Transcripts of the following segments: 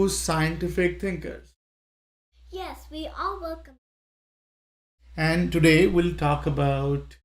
to Scientific Thinkers. Yes, we are welcome. And today we'll talk about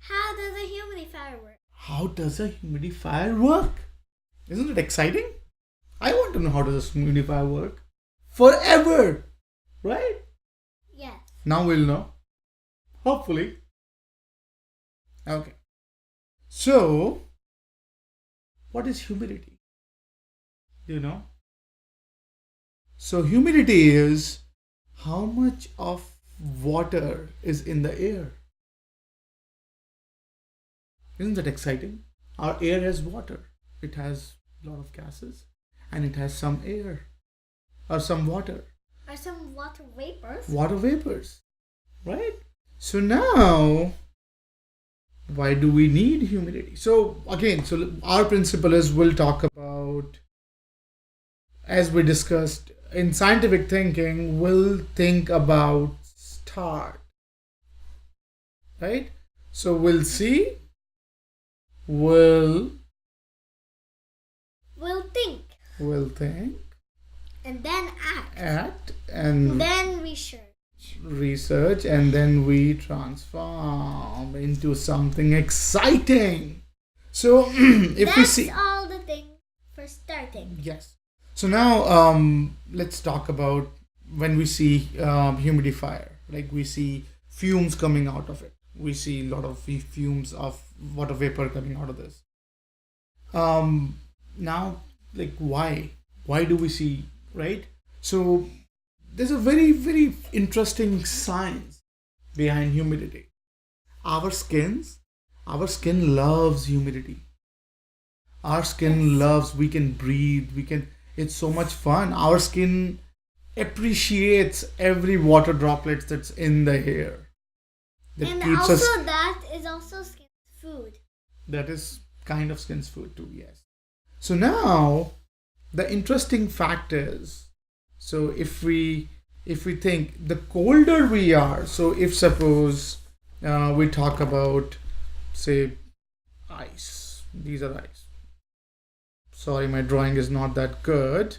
How does a humidifier work? how does a humidifier work? Isn't it exciting? I want to know how does a humidifier work. Forever, right? Yes. Now we'll know. Hopefully. Okay. So, what is humidity? Do you know? So, humidity is how much of water is in the air. Isn't that exciting? Our air has water. It has a lot of gases and it has some air or some water. Are some water vapors? Water vapors, right? So now, why do we need humidity? So again, so our principle is we'll talk about, as we discussed in scientific thinking, we'll think about start, right? So we'll see, we'll We'll think. And then act. and Then research. and then we transform into something exciting. So if we see, That's all the thing for starting. yes. So now let's talk about when we see humidifier. Like we see fumes coming out of it. We see a lot of fumes of water vapor coming out of this. Now, like why do we see, right? So there's a very, very interesting science behind humidity. Our skin loves humidity. Our skin loves, we can breathe, it's so much fun. Our skin appreciates every water droplet that's in the air. And also that is also skin's food. That is kind of skin's food too, yes. So now the interesting fact is, so if we think the colder we are, so if suppose we talk about, say, ice. These are ice. Sorry, my drawing is not that good,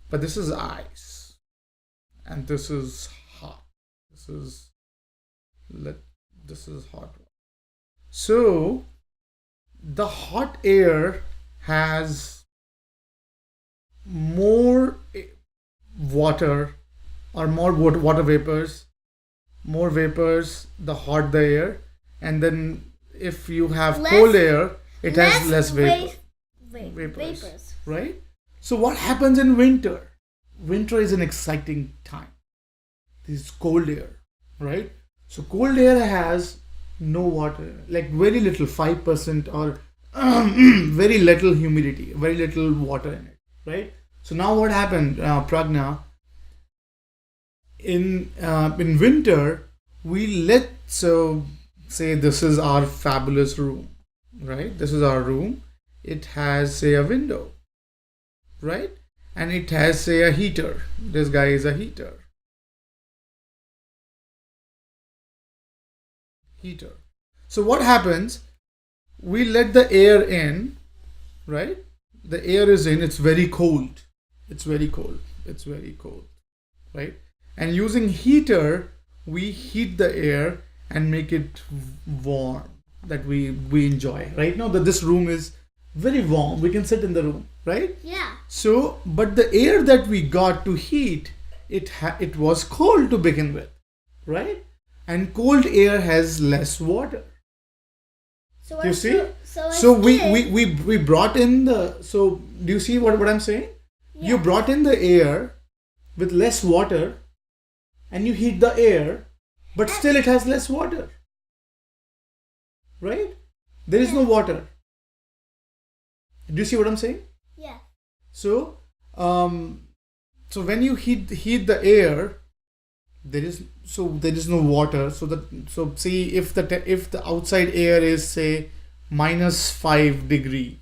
but this is ice and this is hot. This is hot. So the hot air has more water or more water vapors, more vapors the hot the air, and then if you have cold air, it has less vapors, right? So what happens in winter? Winter is an exciting time. This is cold air, right? So cold air has no water, like very little, 5% or very little humidity, very little water in it, right? So now what happened, Pragna? In winter, say this is our fabulous room, right? This is our room. It has, say, a window, right? And it has, say, a heater. This guy is a heater. So what happens? We let the air in, right? The air is in, it's very cold, right? And using heater, we heat the air and make it warm, that we enjoy. Right now that this room is very warm, we can sit in the room, right? Yeah. So, but the air that we got to heat, it was cold to begin with, right? And cold air has less water. So you see? So we brought in so do you see what I'm saying? Yeah. You brought in the air with less water and you heat the air, but still it has less water, right? There is no water. Do you see what I'm saying? Yeah. So when you heat the air, there is no water. So see, if the outside air is, say, -5 degree,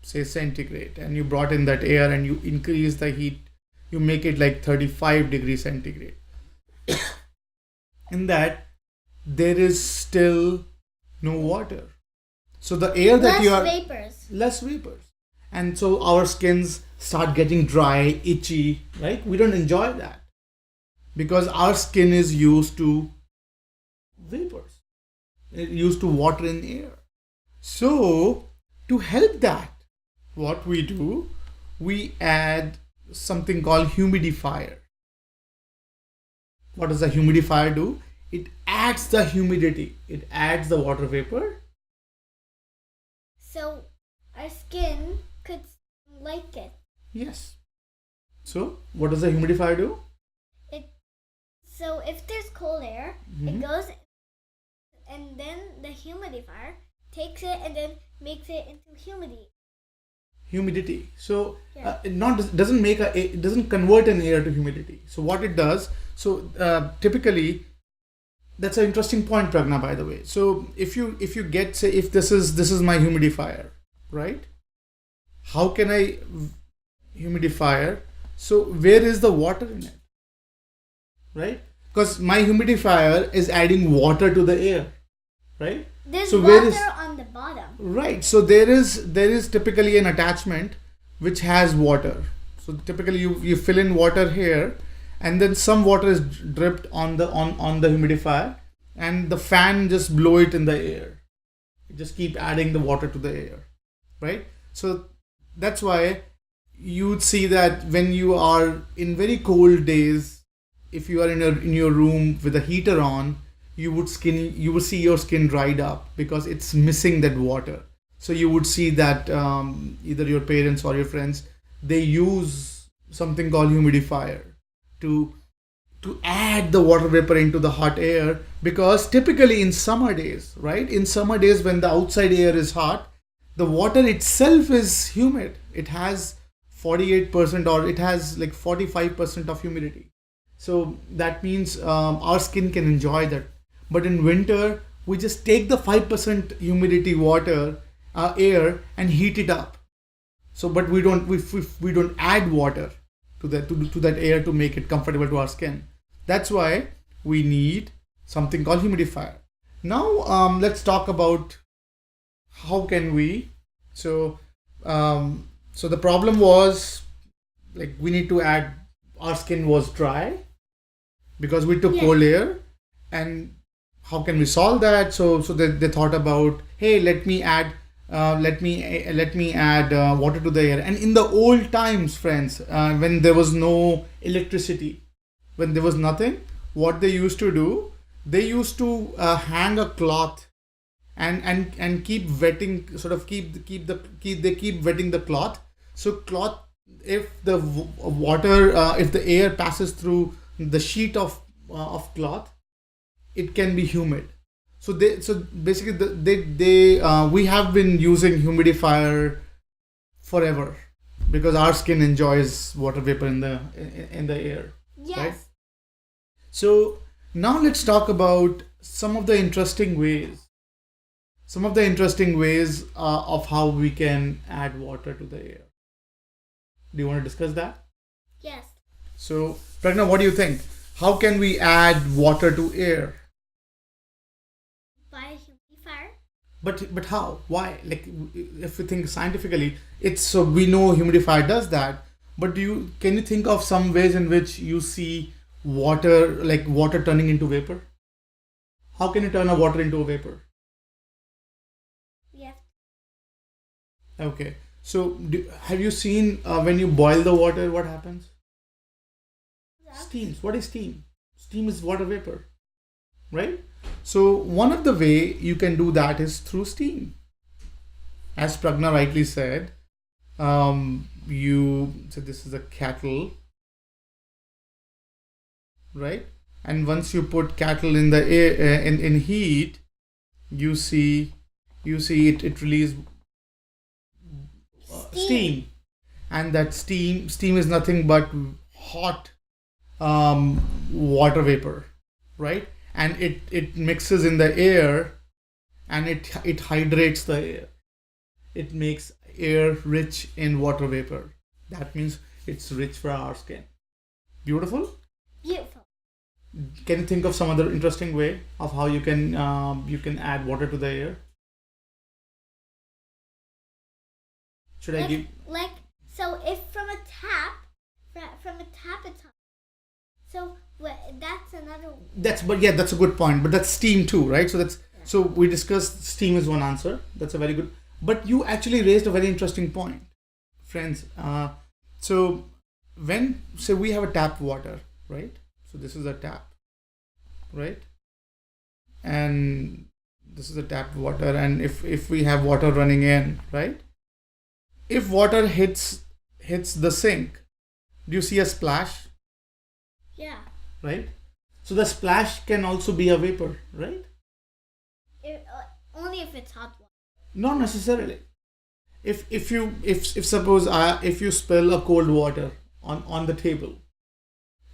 say, centigrade, and you brought in that air and you increase the heat, you make it like 35 degrees centigrade. In that, there is still no water. So the air that you are less vapors. Less vapors. and so our skins start getting dry, itchy, right? We don't enjoy that because our skin is used to vapors, it used to water in air. So to help that, what we do, we add something called humidifier. What does the humidifier do? It adds the humidity, it adds the water vapor. So our skin could like it. Yes. So what does the humidifier do? So if there's cold air, it goes, and then the humidifier takes it and then makes it into Humidity. So Yeah. it doesn't convert an air to humidity. So what it does, so typically, that's an interesting point, Pragna, by the way. So if you get, say, if this is my humidifier, right? How can I humidifier? So where is the water in it, right? Because my humidifier is adding water to the air, right? There's So water on the bottom. right? So there is typically an attachment which has water. So typically you fill in water here, and then some water is dripped on the humidifier, and the fan just blow it in the air. You just keep adding the water to the air, right? So that's why you'd see that when you are in very cold days, if you are in your room with a heater on, you would see your skin dried up because it's missing that water. So you would see that either your parents or your friends, they use something called humidifier to add the water vapor into the hot air, because typically in summer days, right, in summer days when the outside air is hot, the water itself is humid. It has 48% or it has like 45% of humidity. So that means our skin can enjoy that. But in winter, we just take the 5% humidity water air and heat it up. So, but we don't add water to that air to make it comfortable to our skin. That's why we need something called humidifier. Now let's talk about how can we. So the problem was, like, we need to add. Our skin was dry because we took cold air, and how can we solve that? So they thought about, hey, let me add water to the air. And in the old times, friends, when there was no electricity, when there was nothing, what they used to do, they used to hang a cloth and keep wetting, sort of keep wetting the cloth. So cloth, if the water, if the air passes through the sheet of cloth, it can be humid. So basically we have been using humidifier forever because our skin enjoys water vapor in the air. Yes. Right? So now let's talk about some of the interesting ways of how we can add water to the air. Do you want to discuss that? Yes. So, Pragna, what do you think? How can we add water to air? By humidifier. But how? Why? Like, if we think scientifically, it's so we know humidifier does that. But can you think of some ways in which you see water turning into vapor? How can you turn a water into a vapor? Yes. Okay. So, have you seen when you boil the water, what happens? Steams. What is steam? Steam is water vapor, right? So, one of the way you can do that is through steam. As Pragna rightly said, this is a kettle, right? And once you put kettle in the air, in heat, you see it release steam, and that steam is nothing but hot water vapor, right? And it mixes in the air, and it hydrates the air. It makes air rich in water vapor. That means it's rich for our skin. Beautiful. Can you think of some other interesting way of how you can add water to the air? Should I give? that's a good point. But that's steam too, right? So we discussed steam is one answer. That's a very good. But you actually raised a very interesting point, friends. So when say we have a tap water, right? So this is a tap, right? And this is a tap water, and if we have water running in, right? If water hits the sink, do you see a splash? Yeah. Right? So the splash can also be a vapor, right? Only if it's hot water. Not necessarily. If suppose if you spill a cold water on the table,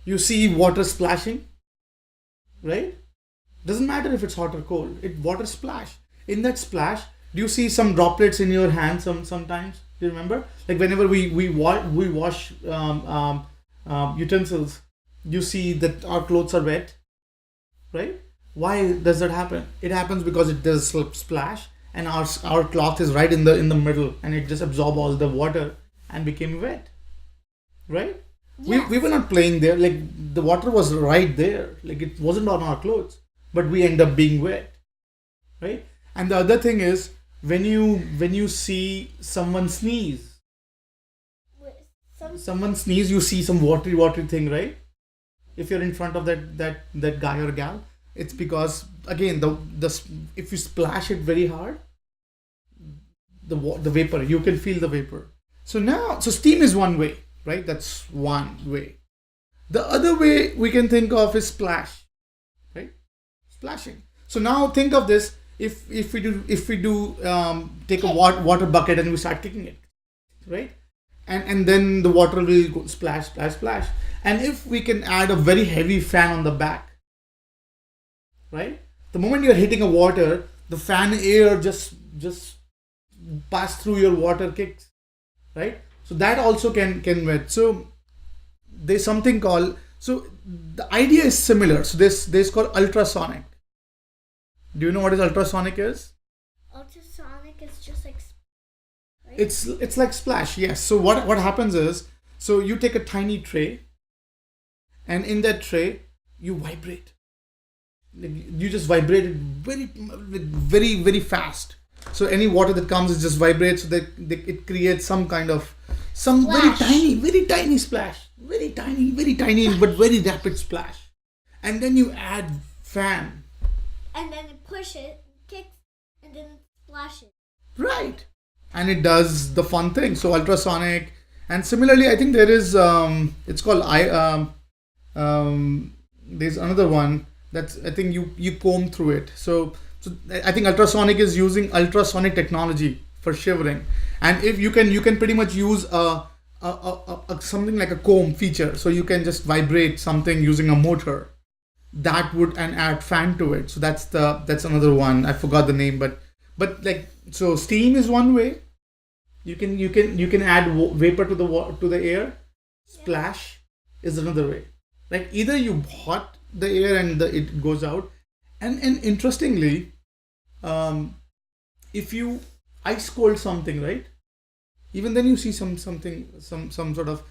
you see water splashing, right? Doesn't matter if it's hot or cold. It water splash. In that splash, do you see some droplets in your hand sometimes? Do you remember? Like whenever we wash utensils, you see that our clothes are wet, right? Why does that happen? It happens because it does splash, and our cloth is right in the middle, and it just absorbed all the water and became wet, right? Yes. We were not playing there. Like the water was right there. Like it wasn't on our clothes, but we end up being wet, right? And the other thing is when you see someone sneeze, you see some watery thing, right? If you're in front of that guy or gal, it's because again the if you splash it very hard, the vapor, you can feel the vapor. So steam is one way, right? That's one way. The other way we can think of is splash, right? Splashing. So now think of this: if we do take a water bucket and we start kicking it, right? And then the water will go splash, splash, splash. And if we can add a very heavy fan on the back, right? The moment you're hitting a water, the fan air just pass through your water kicks, right? So that also can wet. So there's something called, so the idea is similar. So there's called ultrasonic. Do you know what is ultrasonic is? Ultrasonic is just like, right? It's like splash, yes. So what happens is, so you take a tiny tray, and in that tray you vibrate. You just vibrate it very very fast. So any water that comes, it just vibrates. So that it creates some kind of Splash. very tiny splash, very tiny but very rapid splash. And then you add fan, and then it pushes, kicks, and then it splashes. right? And it does the fun thing. So ultrasonic, and similarly, I think there is it's called there's another one that's, I think you comb through it. So I think ultrasonic is using ultrasonic technology for shivering, and if you can pretty much use a something like a comb feature. So you can just vibrate something using a motor that would, and add fan to it. So that's another one. I forgot the name, but like, so steam is one way. You can add vapor to the air. Splash is another way. Like either you hot the air and it goes out, and interestingly, if you ice cold something, right? Even then you see some sort of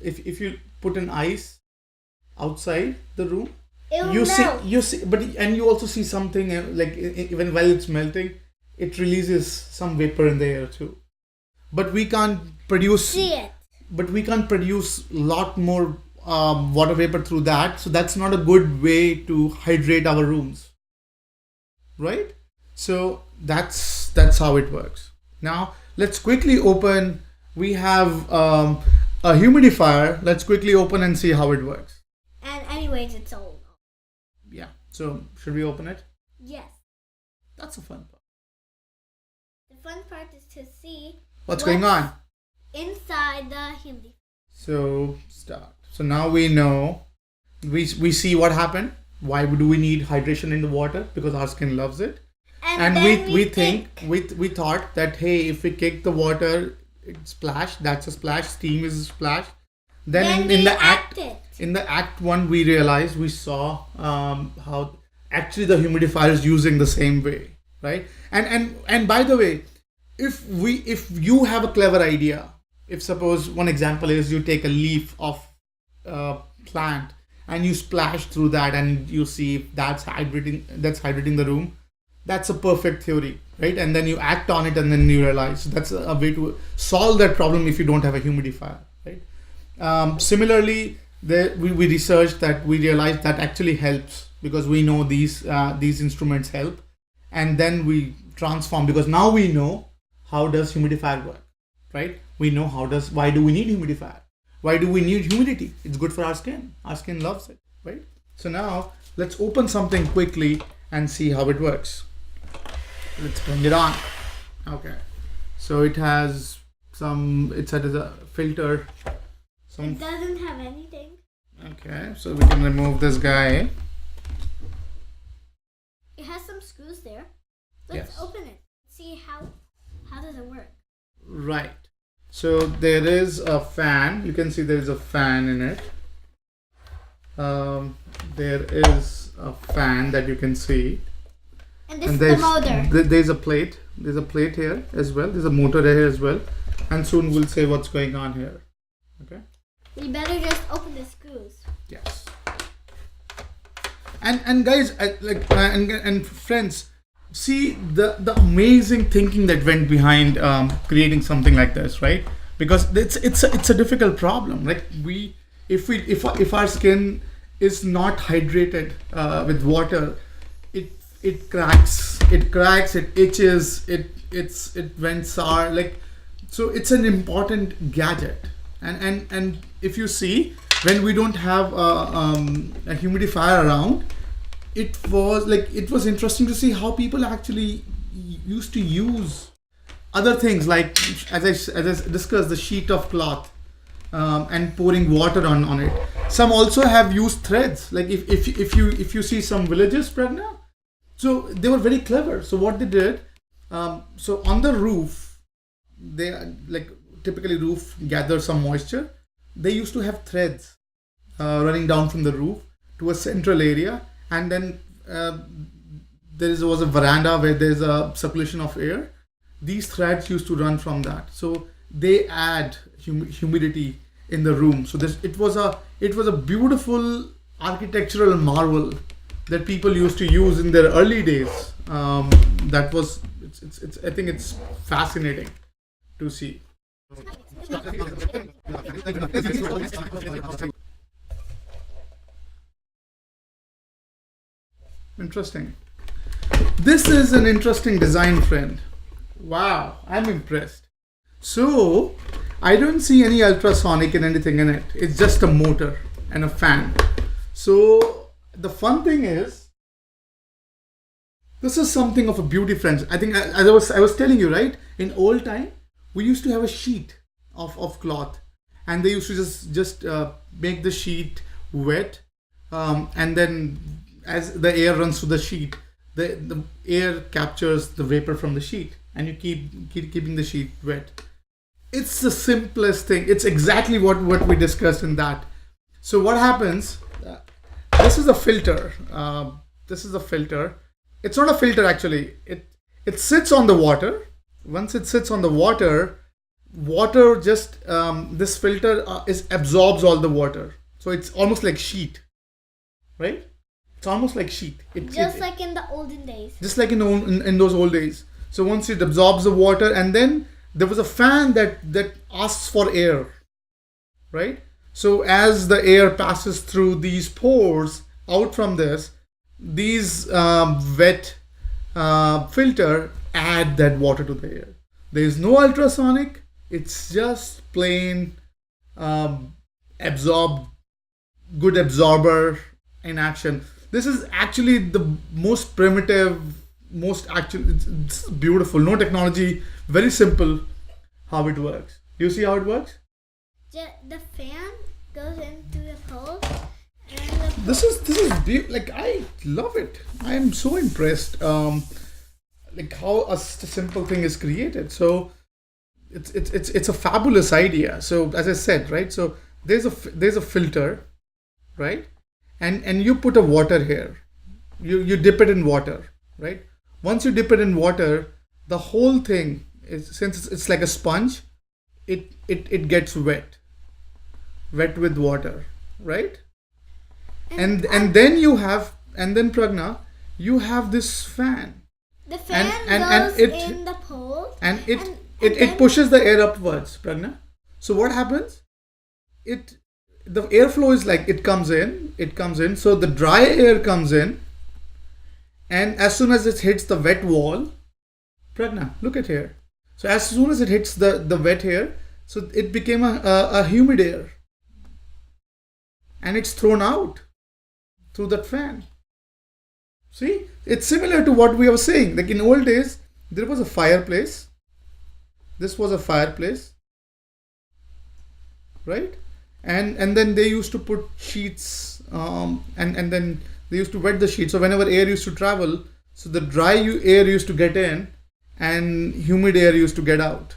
if you put an ice outside the room, It will you melt. see, but and you also see something like even while it's melting, it releases some vapor in the air too. But we can't produce. See it. But we can't produce a lot more water vapor through that. So that's not a good way to hydrate our rooms, right? So that's how it works. Now let's quickly open. We have a humidifier. Let's quickly open and see how it works. And anyways, it's old. Yeah. So should we open it? Yes. That's a fun part. The fun part is to see What's going on? inside the humidifier. So start. So now we know. We see what happened. Why do we need hydration in the water? Because our skin loves it. And then we thought that, hey, if we kick the water, it splash. That's a splash. Steam is a splash. Then in we the acted. in the act one, we realized, we saw how actually the humidifier is using the same way, right? And by the way, if you have a clever idea, if suppose one example is you take a leaf of plant and you splash through that, and you see if that's hydrating the room. That's a perfect theory, right? And then you act on it, and then you realize that's a way to solve that problem if you don't have a humidifier, right? Similarly, we researched that, we realized that actually helps, because we know these instruments help, and then we transform, because now we know how does humidifier work, right? We know why do we need humidifier? Why do we need humidity? It's good for our skin. Our skin loves it, right? So now let's open something quickly and see how it works. Let's turn it on. Okay. So it has it has a filter. It doesn't have anything. Okay, so we can remove this guy. It has some screws there. Let's open it. See how does it work? Right. So there is a fan. You can see there is a fan in it. There is a fan that you can see. And this is the motor. There's a plate. There's a plate here as well. There's a motor here as well. And soon we'll say what's going on here. Okay. We better just open the screws. Yes. And guys, and friends, see the amazing thinking that went behind creating something like this, right? Because it's a difficult problem. Like if our skin is not hydrated with water, it cracks, it itches, it went sour. Like, so it's an important gadget. And if you see, when we don't have a humidifier around, it was interesting to see how people actually used to use other things, like as I discussed, the sheet of cloth, and pouring water on it. Some also have used threads. Like if you see some villages, Pragna, so they were very clever. So what they did, so on the roof, they typically roof gathers some moisture. They used to have threads running down from the roof to a central area, and then there was a veranda where there's a circulation of air. These threads used to run from that, so they add humidity in the room. So it was a beautiful architectural marvel that people used to use in their early days. I think it's fascinating to see. Interesting. This is an interesting design, friend. Wow, I'm impressed. So I don't see any ultrasonic and anything in it. It's just a motor and a fan. So the fun thing is, this is something of a beauty, friends. I think, as I was telling you, right? In old time, we used to have a sheet of cloth, and they used to just make the sheet wet, and then as the air runs through the sheet, the air captures the vapor from the sheet, and you keeping the sheet wet. It's the simplest thing. It's exactly what we discussed in that. So what happens? This is a filter. This is a filter. It's not a filter actually. It sits on the water. Once it sits on the water just this filter absorbs all the water. So it's almost like sheet, right? It's almost like sheet. Like in the olden days. Just like in those old days. So once it absorbs the water, and then there was a fan that asks for air, right? So as the air passes through these pores out from this, these wet filter add that water to the air. There is no ultrasonic. It's just plain good absorber in action. This is actually the most primitive, it's beautiful. No technology, very simple how it works. Do you see how it works? The fan goes into the pole. This is like, I love it. I am so impressed. Like how a simple thing is created. So it's a fabulous idea. So as I said, right? So there's a filter, right? And you put a water here. You dip it in water, right? Once you dip it in water, the whole thing is, since it's like a sponge, it gets wet with water, right? and then you have, and then Pragna, you have this fan. The fan goes in the pole, and it pushes the air upwards, Pragna. So what happens? The airflow is like it comes in. So the dry air comes in, and as soon as it hits the wet wall, Pragna, look at here. So as soon as it hits the wet air, so it became a humid air, and it's thrown out through that fan. See, it's similar to what we were saying. Like in old days, there was a fireplace. This was a fireplace, right? And then they used to put sheets, and then they used to wet the sheets. So whenever air used to travel, so the dry air used to get in, and humid air used to get out.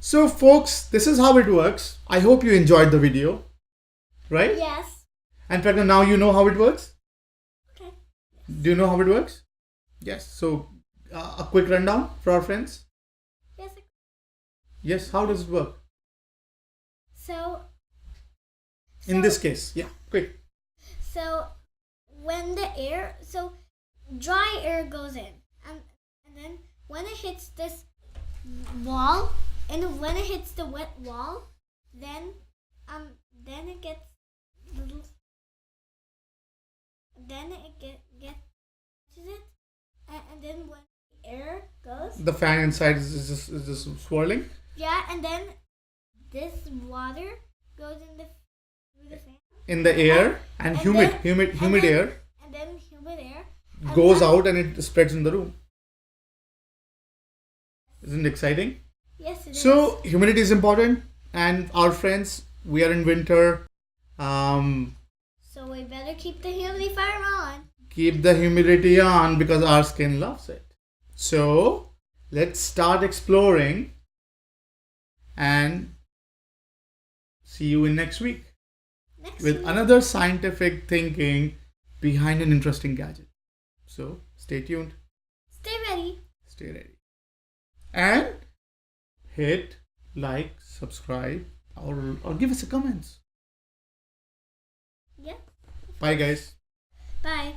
So folks, this is how it works. I hope you enjoyed the video, right? Yes. And Pragna, now you know how it works? Okay. Do you know how it works? Yes. So a quick rundown for our friends. Yes. Yes. How does it work? So In this case, yeah, quick. So when dry air goes in, and then when it hits this wall, and when it hits the wet wall, then it gets little, then it gets it, and then when the air goes, The fan inside is just swirling. yeah, and then this water goes through the fan. In the air, and humid air And then humid air goes out and it spreads in the room. Isn't it exciting? Yes, it is. So humidity is important, and our friends, we are in winter. So we better keep the humidifier on. Keep the humidity on because our skin loves it. So let's start exploring, and see you in next week with another scientific thinking behind an interesting gadget. So stay tuned, Stay ready. stay ready, and hit like, subscribe, or give us a comments. Yeah. Bye guys. Bye.